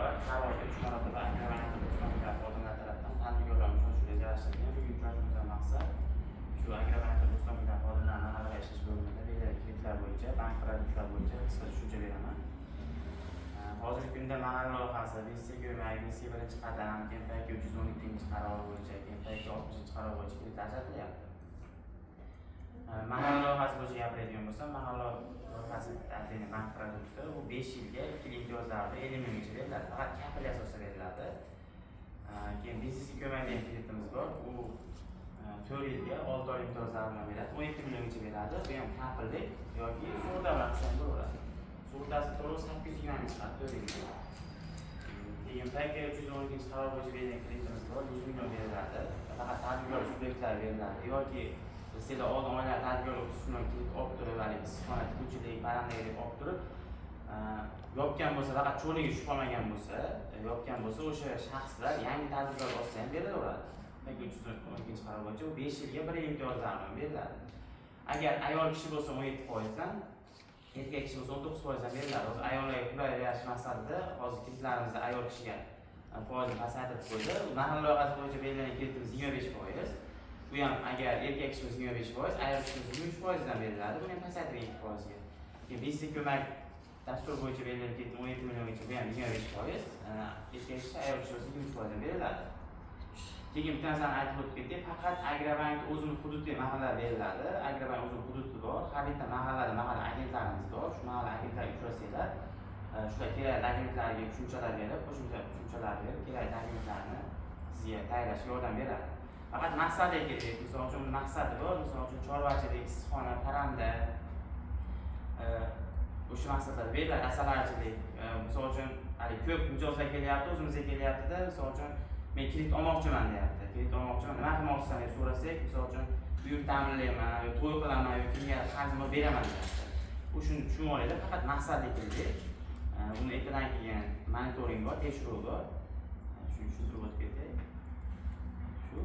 tadbirkorlar har oyda 3 marotaba agrovayonlar O'zbekiston xodimlar tomonidan tadbirkorlarni uchrashuvga yarashtirilgan. Bugungi uchrashuvimizdan maqsad shu agrovayonlar O'zbekiston xodimlarini mahalliy ishlash bo'limida belgilangan kreditlar bo'yicha, bank kreditlari bo'yicha qisqa tushuncha beraman. Hozirgi kunda mahalla loyihasi VC ko'mak, VC birinchi qadam, Kempayki 312-qarori bo'yicha, Kempayki 60-qarori bo'yicha kreditlar ajratilyapti. Mahalla loyihasi bo'yicha gapiradigan bo'lsam, mahalla loyihasi atayni bank krediti u 5 yilga 2 imtiyozlarni 50 minggacha beriladi. Faqat kafil asosida beriladi. Keyin VC ko'mak degan kreditimiz bor. U 4 yilga 6 oy imtiyozlar bilan beradi. 17 milliongacha beradi. Bu ham kafillik yoki sug'urta bilan qilsa bo'laveradi. Sug'urtasi to'liq 820 ming chiqadi 4 yilga. Keyin Kempayki 312-qaror bo'yicha berilgan kreditimiz bor. 100 million beriladi. Faqat tadbirkor subyektlar beriladi yoki sizlar oldin oylar tadbirkorlik ustidan kredit olib turib, issiqxona tikuvchilik, parrandachilik olib turib, yopgan bo'lsa, faqat cho'ligi tushib qolmagan bo'lsa, yopgan bo'lsa, o'sha shaxslar yangi tadbirkor olsa ham berilaveradi. 312-qaror bo'yicha 5 yilga 1 imtiyozlar bilan beriladi. Agar ayol kishi bo'lsa 17% dan, erkak kishi bo'lsa 19% dan beriladi. Hozir ayollarga qulay yaratish maqsadida hozir kreditlarimizda ayol kishiga foizni pasaytirib qo'ydi. Mahalla loyihasi bo'yicha berilgan kreditimiz 25%. Bu ham agar erkak kishi bo'lsa 25%, ayol kishi bo'lsa 23% dan beriladi. Buni ham pasaytirib 2%. Keyin VC ko'mak dastur bo'yicha berilgan kredit 17 milliongacha, bu ham 25%. Erkak kishi, ayol kishi bo'lsa 23% dan beriladi. Keyin bitta narsani aytib o'tib ketdik. Faqat Agrobank o'zining hududiy mahallalar beriladi. Agrobank o'zining hududi bor. Har bitta mahallada mahalla agentlarimiz bor. Shu mahalla agentlarga uchrasanglar, shular kerakli dokumentlarga tushunchalar berib, qo'shimcha tushunchalar berib, kerakli dokumentlarni sizga tayyorlashga yordam beradi. Faqat maqsadiga kerak. Misol uchun maqsadi bor. Misol uchun chorvachilik, issiqxona, parranda o'sha maqsadlarda beriladi. Asalarichilik, misol uchun ko'p mijozlar kelyapti, o'zimizga kelyapti-da, misol uchun men kredit olmoqchiman deyapti. Kredit olmoqchiman, nima qilmoqchisan deb so'rasak, misol uchun uy ta'mirlayman, yo to'y qilaman, yo kimga qarzimni beraman deyapti. U shuni tushunib olinglar, faqat maqsadga kerak. Buni ertadan keyin monitoring bor, tekshiruv bor. Shuni tushuntirib o'tib ketay.